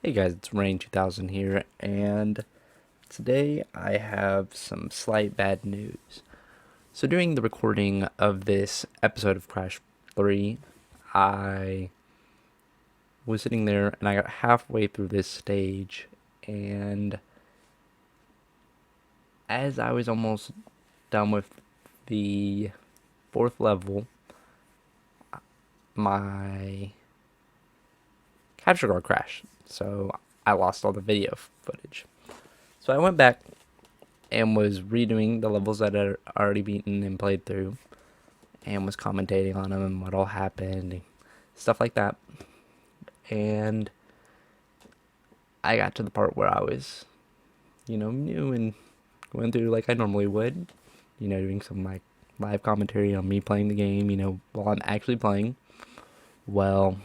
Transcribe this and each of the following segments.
Hey guys, it's Rain 2000 here, and today I have some slight bad news. So during the recording of this episode of Crash 3, I was sitting there and I got halfway through this stage, and as I was almost done with the fourth level, my capture card crashed. So I lost all the video footage. So I went back and was redoing the levels that I had already beaten and played through, and was commentating on them and what all happened, and stuff like that. And I got to the part where I was, new and going through like I normally would, doing some like live commentary on me playing the game, while I'm actually playing. Well,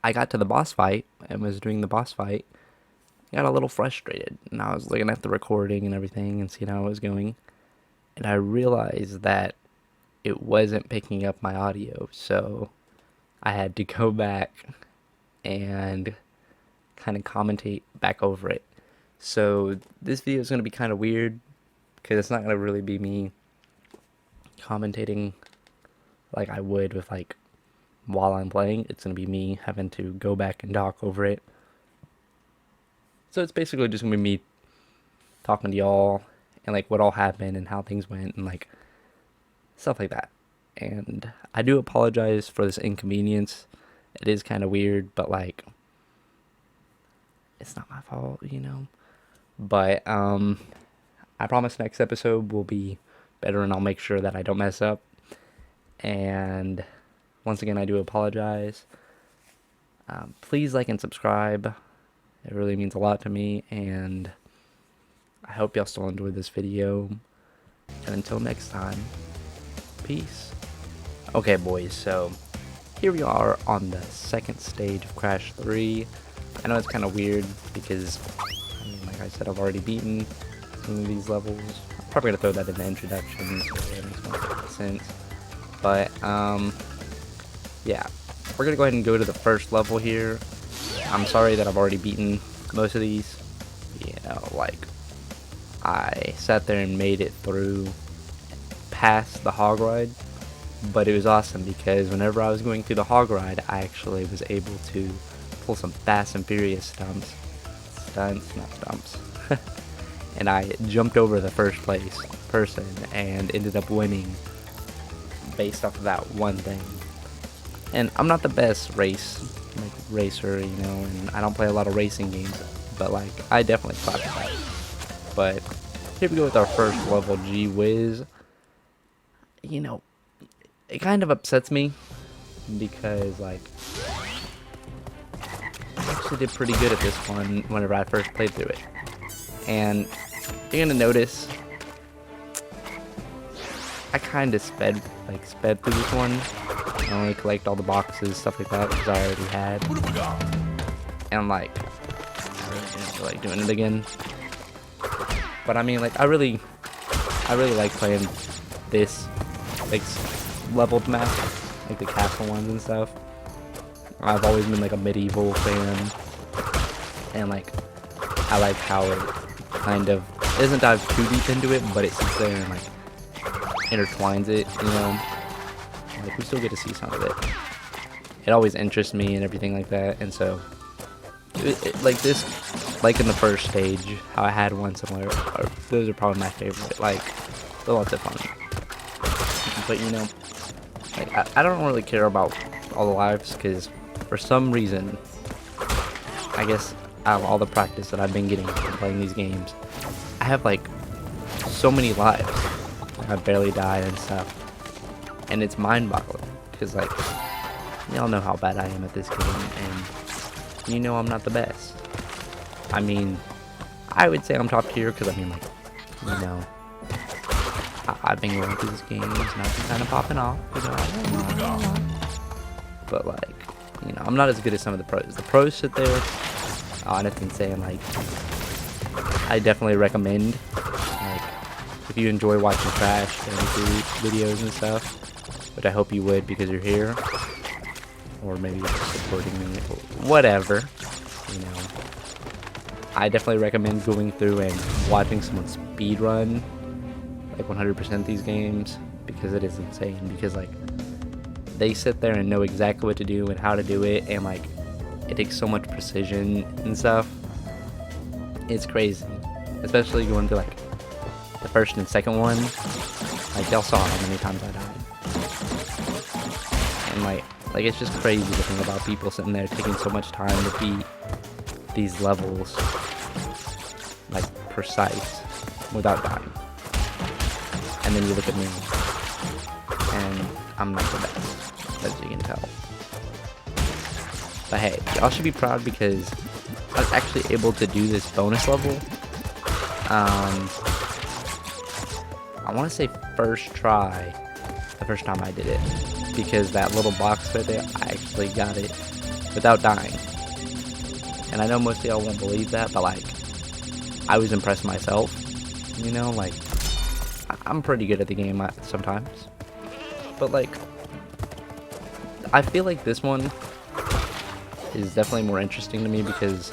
I got to the boss fight and was doing the boss fight. I got a little frustrated, and I was looking at the recording and everything and seeing how it was going, and I realized that it wasn't picking up my audio, so I had to go back and kind of commentate back over it. So this video is going to be kind of weird because it's not going to really be me commentating like I would with like while I'm playing. It's going to be me having to go back and talk over it. So it's basically just going to be me talking to y'all and like what all happened and how things went and like stuff like that. And I do apologize for this inconvenience. It is kind of weird, but like it's not my fault, But I promise next episode will be better, and I'll make sure that I don't mess up. And once again, I do apologize. Please like and subscribe. It really means a lot to me, and I hope y'all still enjoyed this video. And until next time, peace. Okay, boys, so here we are on the second stage of Crash 3. I know it's kind of weird because, like I said, I've already beaten some of these levels. I'm probably going to throw that in the introduction so it makes more sense. But, yeah. We're going to go ahead and go to the first level here. I'm sorry that I've already beaten most of these. I sat there and made it through past the hog ride. But it was awesome because whenever I was going through the hog ride, I actually was able to pull some Fast and Furious stunts, not stumps. And I jumped over the first place person and ended up winning based off of that one thing. And I'm not the best racer, and I don't play a lot of racing games, but like I definitely clap that. But here we go with our first level. Gee whiz. It kind of upsets me because like I actually did pretty good at this one whenever I first played through it. And you're gonna notice I kind of sped through this one. I only collect all the boxes, stuff like that, because I already had. And like I really didn't feel like doing it again. But I mean, like I really like playing this like leveled map, like the castle ones and stuff. I've always been like a medieval fan, and like I like how it kind of doesn't dive too deep into it, but it sits there and like intertwines it, Like we still get to see some of it. It always interests me and everything like that, and so like this, like in the first stage, how I had one somewhere, those are probably my favorite. Like they're lots of fun, but like I don't really care about all the lives because for some reason, I guess out of all the practice that I've been getting from playing these games, I have like so many lives. I barely die and stuff, and it's mind-boggling because like y'all know how bad I am at this game, and I'm not the best. I mean, I would say I'm top tier because I've been going through this game and I've been kind of popping off, but like, I'm not as good as some of the pros. The pros sit there, and I've been saying like, I definitely recommend, like, if you enjoy watching Crash videos and stuff, which I hope you would because you're here, or maybe you're just supporting me, whatever, I definitely recommend going through and watching someone speed run like 100% these games, because it is insane. Because like they sit there and know exactly what to do and how to do it, and like it takes so much precision and stuff. It's crazy, especially going to like the first and second one. Like y'all saw how many times I died, and like it's just crazy to think about people sitting there taking so much time to beat these levels like precise without dying. And then you look at me, and I'm not the best, as you can tell. But hey, y'all should be proud, because I was actually able to do this bonus level. I want to say first try, the first time I did it, because that little box right there, I actually got it without dying. And I know most of y'all won't believe that, but like, I was impressed myself, you know, like, I'm pretty good at the game sometimes, but like, I feel like this one is definitely more interesting to me because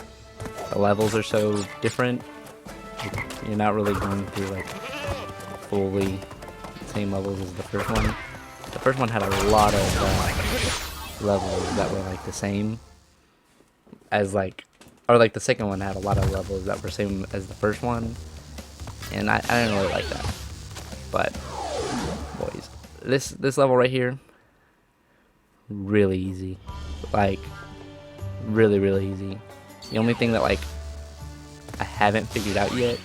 the levels are so different. You're not really going through like fully the same levels as the first one. The first one had a lot of levels that were like the same as like, or like the second one had a lot of levels that were same as the first one, and I didn't really like that. But boys, this level right here, really easy, like really easy. The only thing that like I haven't figured out yet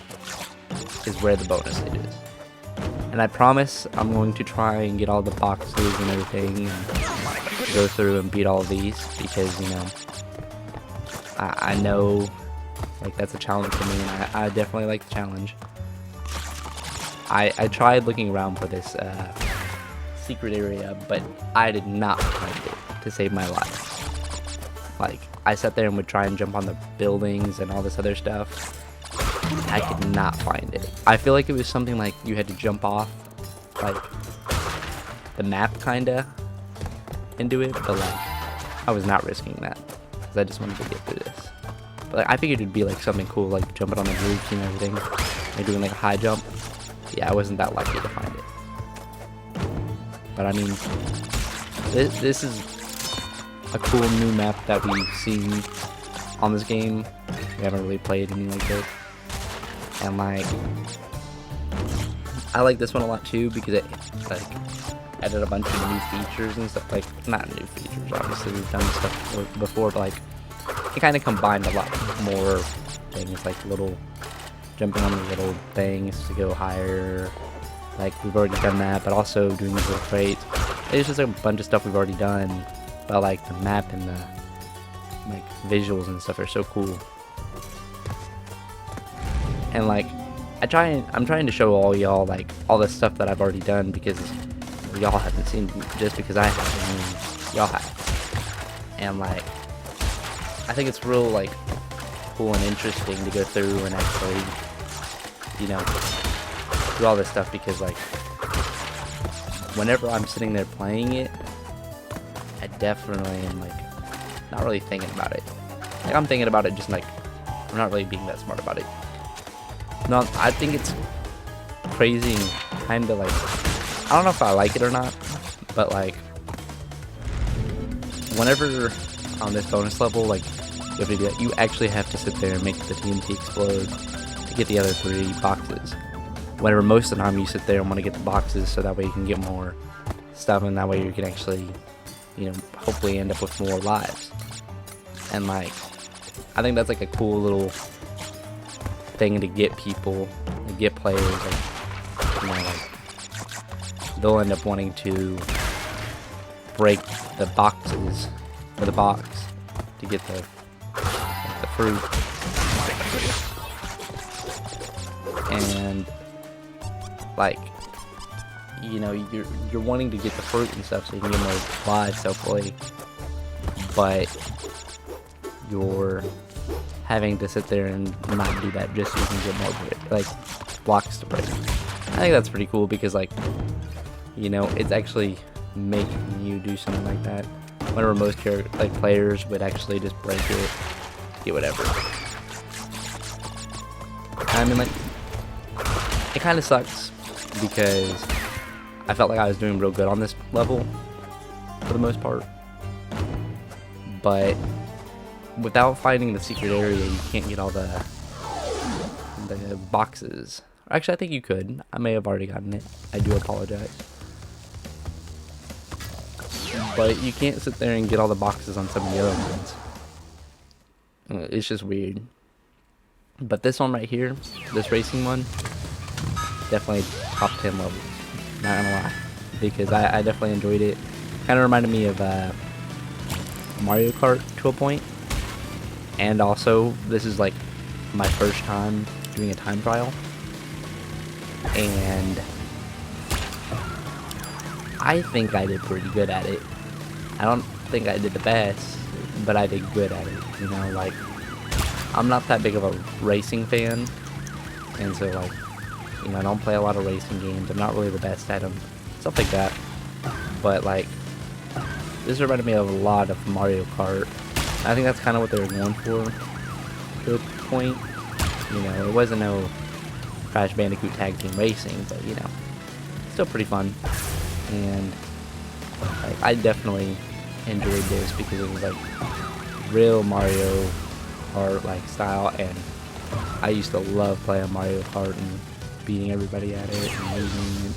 is where the bonus stage is, and I promise I'm going to try and get all the boxes and everything and go through and beat all of these, because you know I know like that's a challenge for me, and I definitely like the challenge. I tried looking around for this secret area, but I did not find it to save my life. Like, I sat there and would try and jump on the buildings and all this other stuff. I could not find it. I feel like it was something like you had to jump off, like, the map, kinda, and do it, but like, I was not risking that, because I just wanted to get through this. But like, I figured it'd be like something cool, like jumping on the roof and everything, and doing like a high jump. Yeah, I wasn't that lucky to find it. But I mean, this is a cool new map that we've seen on this game. We haven't really played anything like this. And like, I like this one a lot too, because it like added a bunch of new features and stuff. Like, not new features, obviously we've done stuff before, but like, it kind of combined a lot more things, like little jumping on the little things to go higher. Like, we've already done that, but also doing these little crates. It's just a bunch of stuff we've already done, but like the map and the like visuals and stuff are so cool. And like, I'm trying to show all y'all like all the stuff that I've already done, because y'all haven't seen, just because I haven't, I mean, y'all have. And like, I think it's real like cool and interesting to go through and actually, you know, do all this stuff, because like, whenever I'm sitting there playing it, I definitely am like not really thinking about it. Like, I'm thinking about it, just like I'm not really being that smart about it. No, I think it's crazy and kind of like, I don't know if I like it or not, but like, whenever on this bonus level, like, you have to do that, you actually have to sit there and make the TNT explode to get the other 3 boxes. Whenever most of the time you sit there and want to get the boxes so that way you can get more stuff, and that way you can actually, you know, hopefully end up with more lives. And like, I think that's like a cool little thing to get people, to get players, like, you know, like, they'll end up wanting to break the boxes, or the box, to get the fruit. And like, you know, you're wanting to get the fruit and stuff so you can get more lives, hopefully, but you're having to sit there and not do that just so you can get more like blocks to break. I think that's pretty cool, because like, you know, it's actually making you do something like that, whenever most players would actually just break it, get whatever. I mean, like, it kind of sucks because I felt like I was doing real good on this level for the most part. But without finding the secret area, you can't get all the boxes. Actually, I think you could. I may have already gotten it. I do apologize. But you can't sit there and get all the boxes on some of the other ones. It's just weird. But this one right here, this racing one, definitely top 10 level. Not gonna lie. Because I definitely enjoyed it. Kind of reminded me of Mario Kart to a point. And also, this is like my first time doing a time trial. And I think I did pretty good at it. I don't think I did the best, but I did good at it. You know, like, I'm not that big of a racing fan. And so, like, you know, I don't play a lot of racing games. I'm not really the best at them. Stuff like that. But, like, this reminded me of a lot of Mario Kart. I think that's kind of what they were going for to a point. You know, it wasn't no Crash Bandicoot Tag Team Racing, but, you know, still pretty fun. And like, I definitely enjoyed this because it was like real Mario Kart like style, and I used to love playing Mario Kart and beating everybody at it and losing and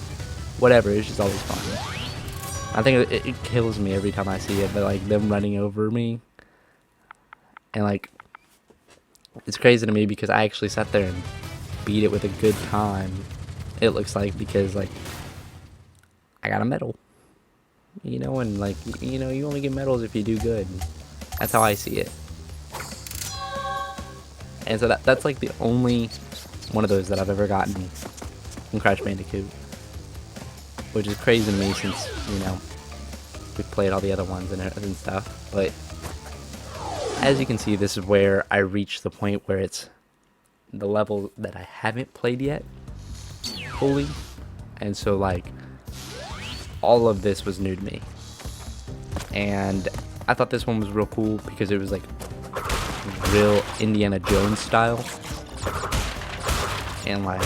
whatever. It's just always fun. I think it kills me every time I see it, but like them running over me, and like it's crazy to me because I actually sat there and beat it with a good time. It looks like, because like I got a medal, you know, and like, you know, you only get medals if you do good. That's how I see it. And so that's like the only one of those that I've ever gotten in Crash Bandicoot, which is crazy to me since, you know, we've played all the other ones and stuff. But as you can see, this is where I reached the point where it's the level that I haven't played yet fully, and so like all of this was new to me, and I thought this one was real cool because it was like real Indiana Jones style, and like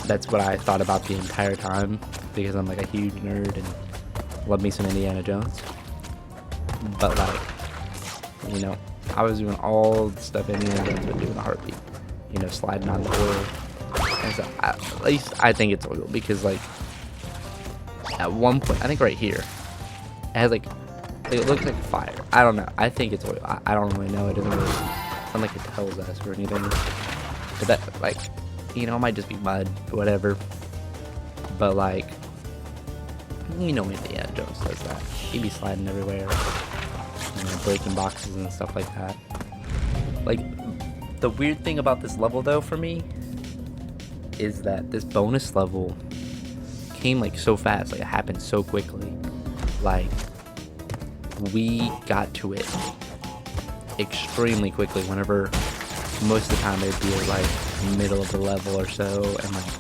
that's what I thought about the entire time because I'm like a huge nerd and love me some Indiana Jones. But like, you know, I was doing all the stuff Indiana Jones would do in a heartbeat, you know, sliding on the oil. And so at least I think it's oil because like at one point, I think right here, it has like, it looks like fire. I don't know. I think it's oil. I don't really know. It doesn't really sound like it tells us or anything. But that, like, you know, it might just be mud, whatever. But like, you know, Indiana Jones does that. He'd be sliding everywhere, you know, breaking boxes and stuff like that. Like, the weird thing about this level though for me is that this bonus level came like so fast, like it happened so quickly. Like, we got to it extremely quickly whenever most of the time it'd be at like middle of the level or so, and like,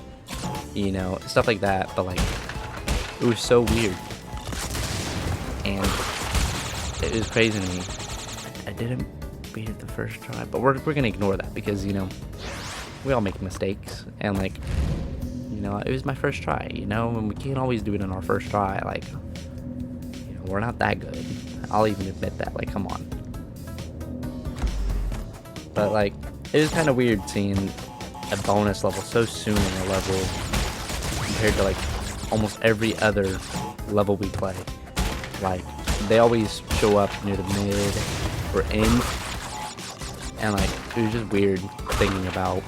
you know, stuff like that. But like, it was so weird and it was crazy to me. I didn't beat it the first try, but we're gonna ignore that because, you know, we all make mistakes, and like, you know, it was my first try, you know, and we can't always do it in our first try. Like, you know, we're not that good. I'll even admit that. Like, come on. But like, it was kind of weird seeing a bonus level so soon in a level compared to like almost every other level we play. Like, they always show up near the mid or end, and like, it was just weird thinking about.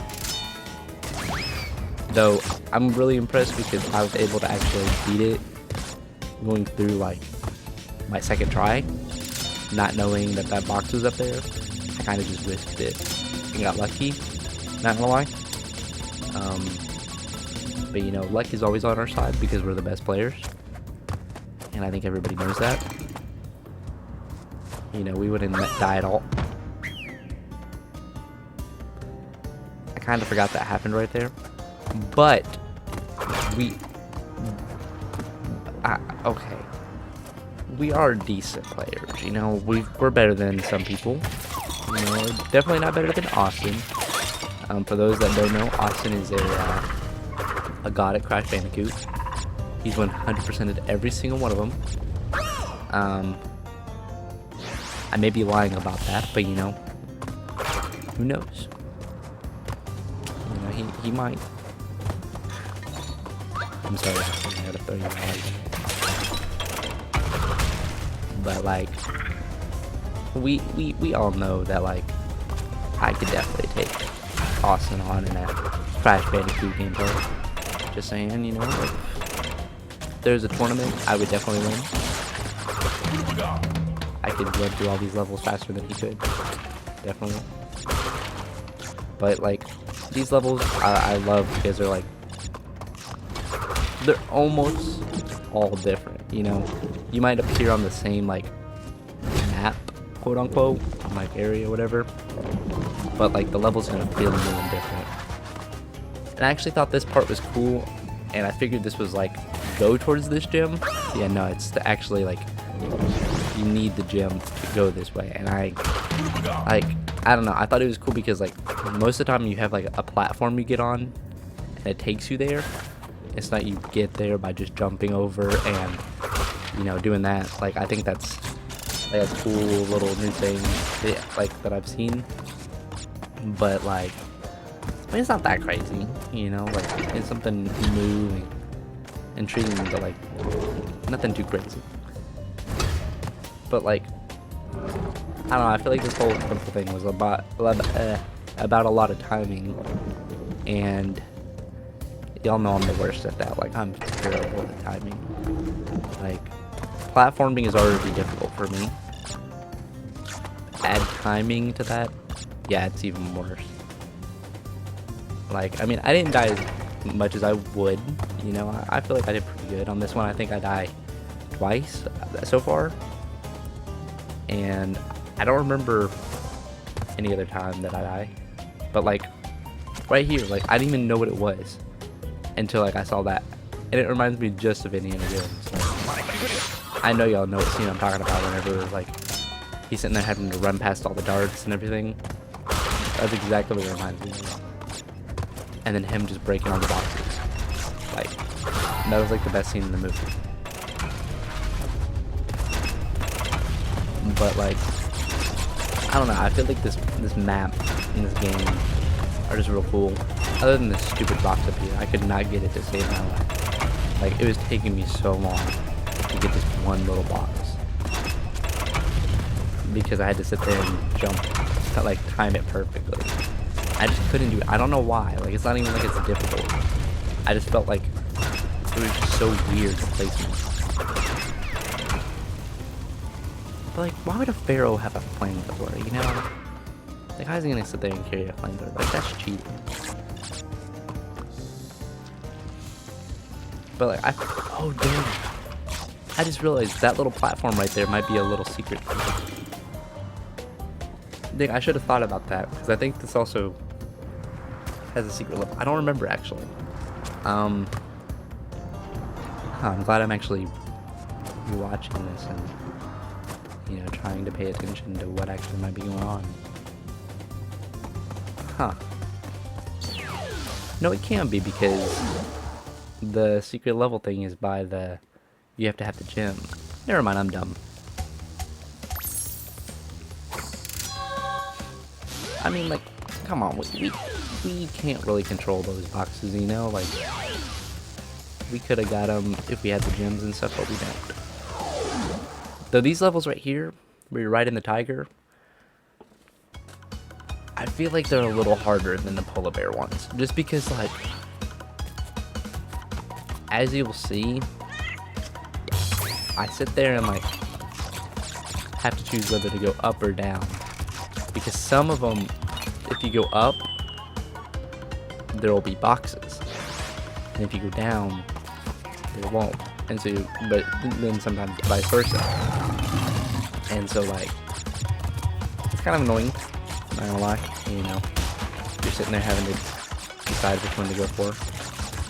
Though I'm really impressed because I was able to actually beat it going through like my second try, not knowing that that box was up there. I kind of just risked it and got lucky, not gonna lie. But you know, luck is always on our side because we're the best players, and I think everybody knows that. You know, we wouldn't die at all. I kind of forgot that happened right there. But okay, we are decent players, you know. We're better than some people, you know. Definitely not better than Austin. For those that don't know, Austin is a god at Crash Bandicoot. He's 100%ed every single one of them. I may be lying about that, but you know, who knows? You know, he might. I'm sorry, I had to throw you out like that. But like, we all know that like, I could definitely take Austin on in that Crash Bandicoot gameplay. Just saying, you know, like, if there's a tournament, I would definitely win. I could run through all these levels faster than he could. Definitely. But like, these levels I love because they're almost all different, you know? You might appear on the same like map, quote unquote, like area, whatever. But like the level's gonna feel new and different. And I actually thought this part was cool, and I figured this was like go towards this gym. Yeah, no, it's actually like you need the gym to go this way. And I don't know, I thought it was cool because like most of the time you have like a platform you get on and it takes you there. It's not you get there by just jumping over and, you know, doing that. Like, I think that's like a cool little new thing that I've seen. But like, I mean, it's not that crazy, you know, like it's something new and intriguing, but like nothing too crazy. But like, I don't know, I feel like this whole temple thing was about a lot of timing, and y'all know I'm the worst at that. Like, I'm terrible at timing. Like, platforming is already difficult for me. Add timing to that, yeah, it's even worse. Like, I mean, I didn't die as much as I would, you know. I feel like I did pretty good on this one. I think I died twice so far, and I don't remember any other time that I died. But like, right here, like, I didn't even know what it was until like I saw that, and it reminds me just of Indiana Jones. Like, I know y'all know what scene I'm talking about whenever like he's sitting there having to run past all the darts and everything. That's exactly what it reminds me of. And then him just breaking all the boxes. Like, that was like the best scene in the movie. But like, I don't know, I feel like this map in this game are just real cool. Other than this stupid box up here, I could not get it to save my life. Like, it was taking me so long to get this one little box. Because I had to sit there and jump to like time it perfectly. I just couldn't do it. I don't know why. Like, it's not even like it's difficult. I just felt like it was just so weird the placement. But like, why would a pharaoh have a flamethrower, you know? Like, how's he gonna sit there and carry a flamethrower? Like, that's cheating. But like, oh damn. I just realized that little platform right there might be a little secret. I should have thought about that, because I think this also has a secret level. I don't remember actually. I'm glad I'm actually watching this and, you know, trying to pay attention to what actually might be going on. Huh. No, it can't be, because the secret level thing is by you have to have the gem. Never mind, I'm dumb. I mean, like, come on, we can't really control those boxes, you know? Like, we could have got them if we had the gems and stuff, but we don't. Though these levels right here, where you're riding the tiger, I feel like they're a little harder than the polar bear ones. Just because, like, as you'll see, I sit there and, like, have to choose whether to go up or down. Because some of them, if you go up, there will be boxes, and if you go down, there won't. And so, but then sometimes vice versa. And so, like, it's kind of annoying. I'm not gonna lie. You know, you're sitting there having to decide which one to go for.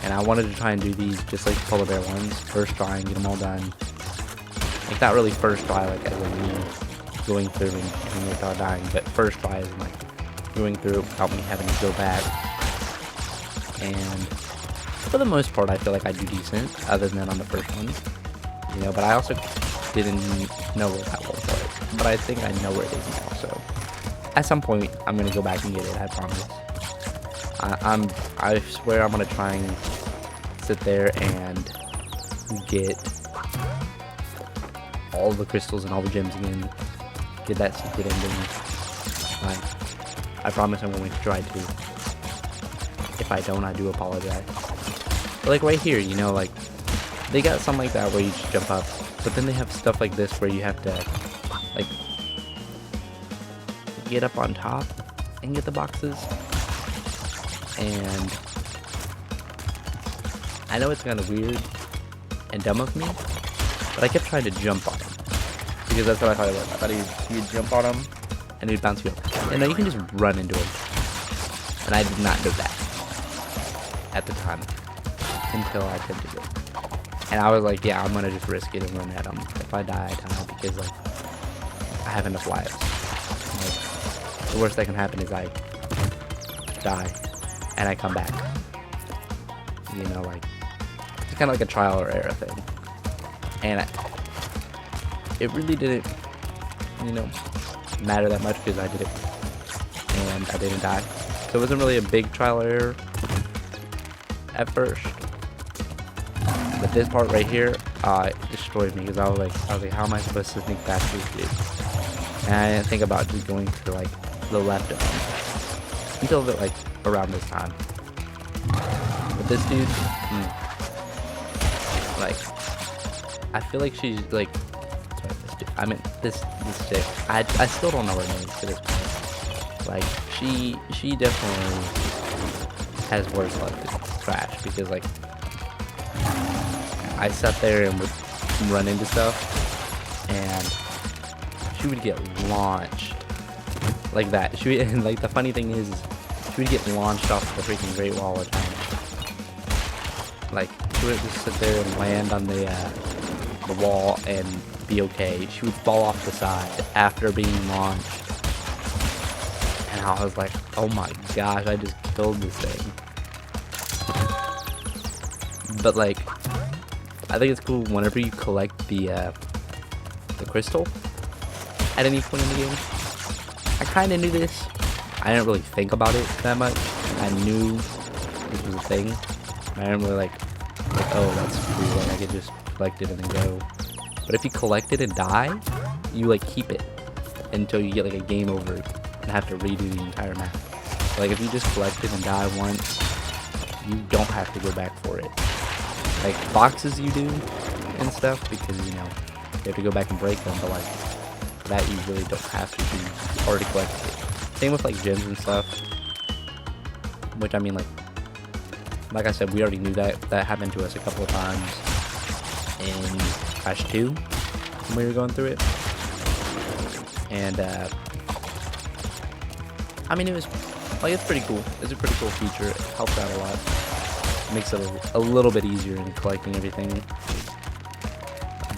And I wanted to try and do these just like the polar bear ones, first try and get them all done. Like, not really first try, like as in me going through and without dying, but first try is like going through it without me having to go back. And for the most part, I feel like I do decent, other than on the first one. You know, but I also didn't know where that was. But I think I know where it is now, so at some point, I'm gonna go back and get it, I promise. I swear I'm gonna try and sit there and get all the crystals and all the gems again. Get that secret ending. I promise I'm going to try to. If I don't, I do apologize. But like right here, you know, like they got something like that where you just jump up, but then they have stuff like this where you have to like get up on top and get the boxes. And I know it's kind of weird and dumb of me, but I kept trying to jump on him because that's what I thought it was. I thought you'd jump on him and he'd bounce you up. And now you can just run into him. And I did not know that at the time until I attempted it. And I was like, yeah, I'm gonna just risk it and run at him. If I die, I die because like I have enough lives. Like, the worst that can happen is I die and I come back. You know, like it's kind of like a trial or error thing. And it really didn't, you know, matter that much because I did it and I didn't die. So it wasn't really a big trial or error at first. But this part right here, it destroyed me because I was like, how am I supposed to sneak past this dude? And I didn't think about just going to like the left of him until like around this time. But this dude, like, I feel like she's like, sorry, this dude, I mean this chick. I still don't know her name to this point. Like she definitely has worse luck than Crash because like I sat there and would run into stuff and she would get launched like that. She would, and like the funny thing is she would get launched off the freaking Great Wall of China. Like she would just sit there and land on the wall and be okay. She would fall off the side after being launched. And I was like, oh my gosh, I just killed this thing. But like, I think it's cool whenever you collect the crystal at any point in the game. I kind of knew this. I didn't really think about it that much. I knew this was a thing. I didn't really like oh, that's cool. Like I could just collect it and then go. But if you collect it and die, you like keep it until you get like a game over and have to redo the entire map. Like if you just collect it and die once, you don't have to go back for it. Like boxes you do and stuff because you know you have to go back and break them, but like that you really don't have to do. Already collected it. Same with like gems and stuff. Which I mean like I said, we already knew that happened to us a couple of times in Crash 2 when we were going through it. And I mean it was like it's pretty cool. It's a pretty cool feature. It helps out a lot. Makes it a little bit easier in collecting everything.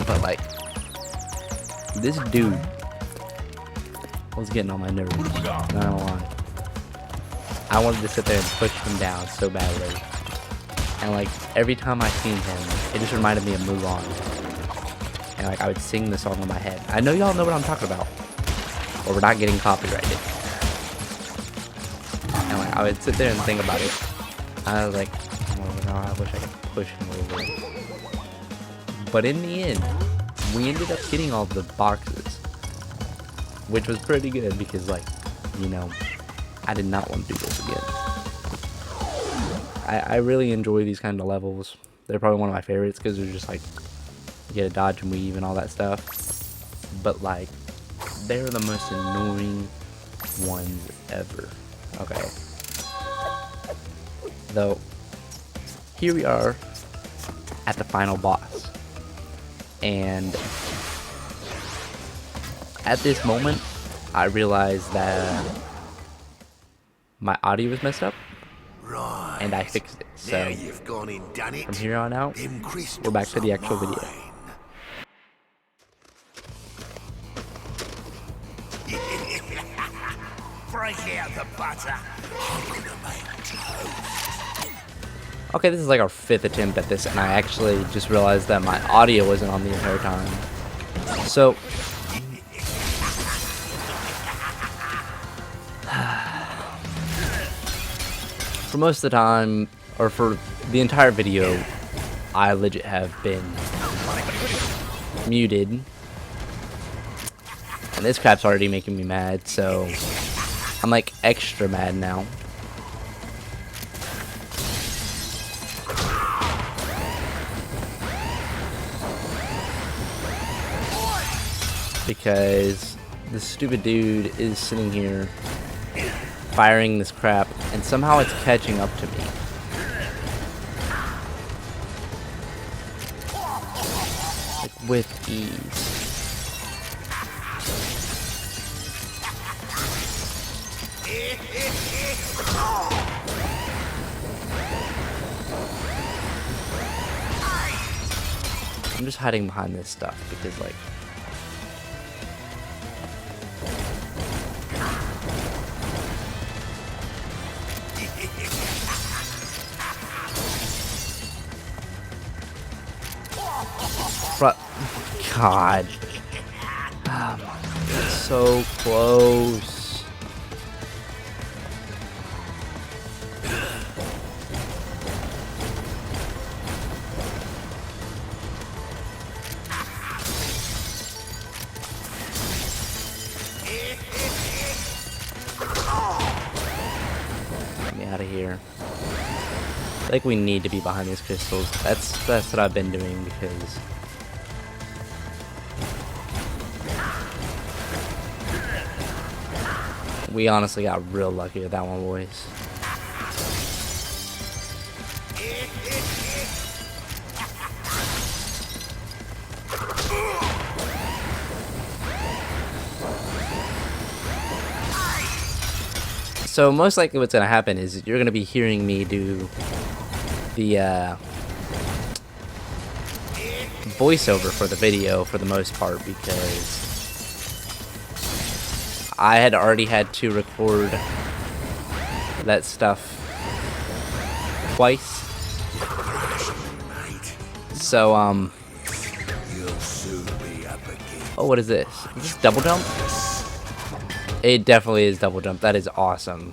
But like this dude was getting on my nerves, not gonna lie. I wanted to sit there and push him down so badly. And like every time I seen him, it just reminded me of Mulan. And like I would sing the song in my head. I know y'all know what I'm talking about. Or we're not getting copyrighted. And like I would sit there and think about it. I was like, I wish I could push him over. But in the end, we ended up getting all the boxes. Which was pretty good because like, you know, I did not want to do this again. I really enjoy these kind of levels. They're probably one of my favorites because they're just like, you get a dodge and weave and all that stuff. But like, they're the most annoying ones ever. Okay. Though, here we are at the final boss. And at this moment, I realized that my audio was messed up. Right. And I fixed it. So now you've gone and done it. From here on out, Them we're back to the crystals actual are video. mine. break out the butter. I'm gonna make toast. Okay, this is like our 5th attempt at this, and I actually just realized that my audio wasn't on the entire time. So, for most of the time, or for the entire video, I legit have been muted. And this crap's already making me mad, so I'm like extra mad now. Because this stupid dude is sitting here firing this crap, and somehow it's catching up to me. Like, with ease. I'm just hiding behind this stuff because, like, God. So close. Get me out of here. I think we need to be behind these crystals. That's what I've been doing because we honestly got real lucky with that one, boys. So most likely what's going to happen is you're going to be hearing me do the voiceover for the video for the most part because I had already had to record that stuff twice. So, You'll soon be up again. oh, what is this? Is this double jump? It definitely is double jump. That is awesome.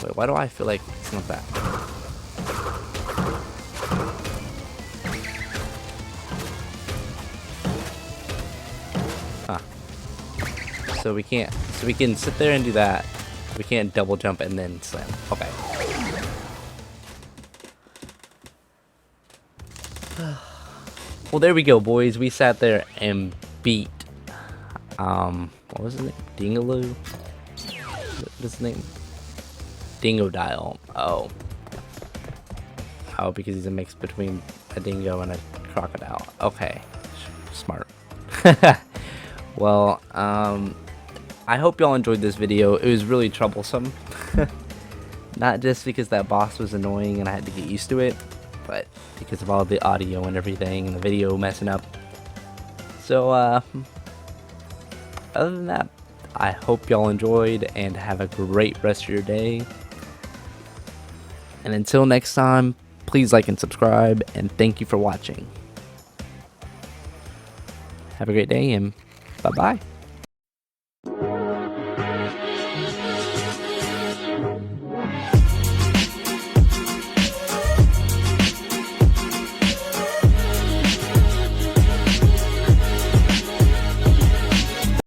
Wait, why do I feel like it's not that? Huh. So we can't. So we can sit there and do that. We can't double jump and then slam. Okay. Well, there we go, boys. We sat there and beat. What was his name? Dingaloo? What's his name? Dingodile. Oh. Oh, because he's a mix between a dingo and a crocodile. Okay. Smart. Well, I hope y'all enjoyed this video. It was really troublesome. Not just because that boss was annoying and I had to get used to it, but because of all the audio and everything and the video messing up. So, other than that, I hope y'all enjoyed and have a great rest of your day. And until next time, please like and subscribe, and thank you for watching. Have a great day, and bye-bye.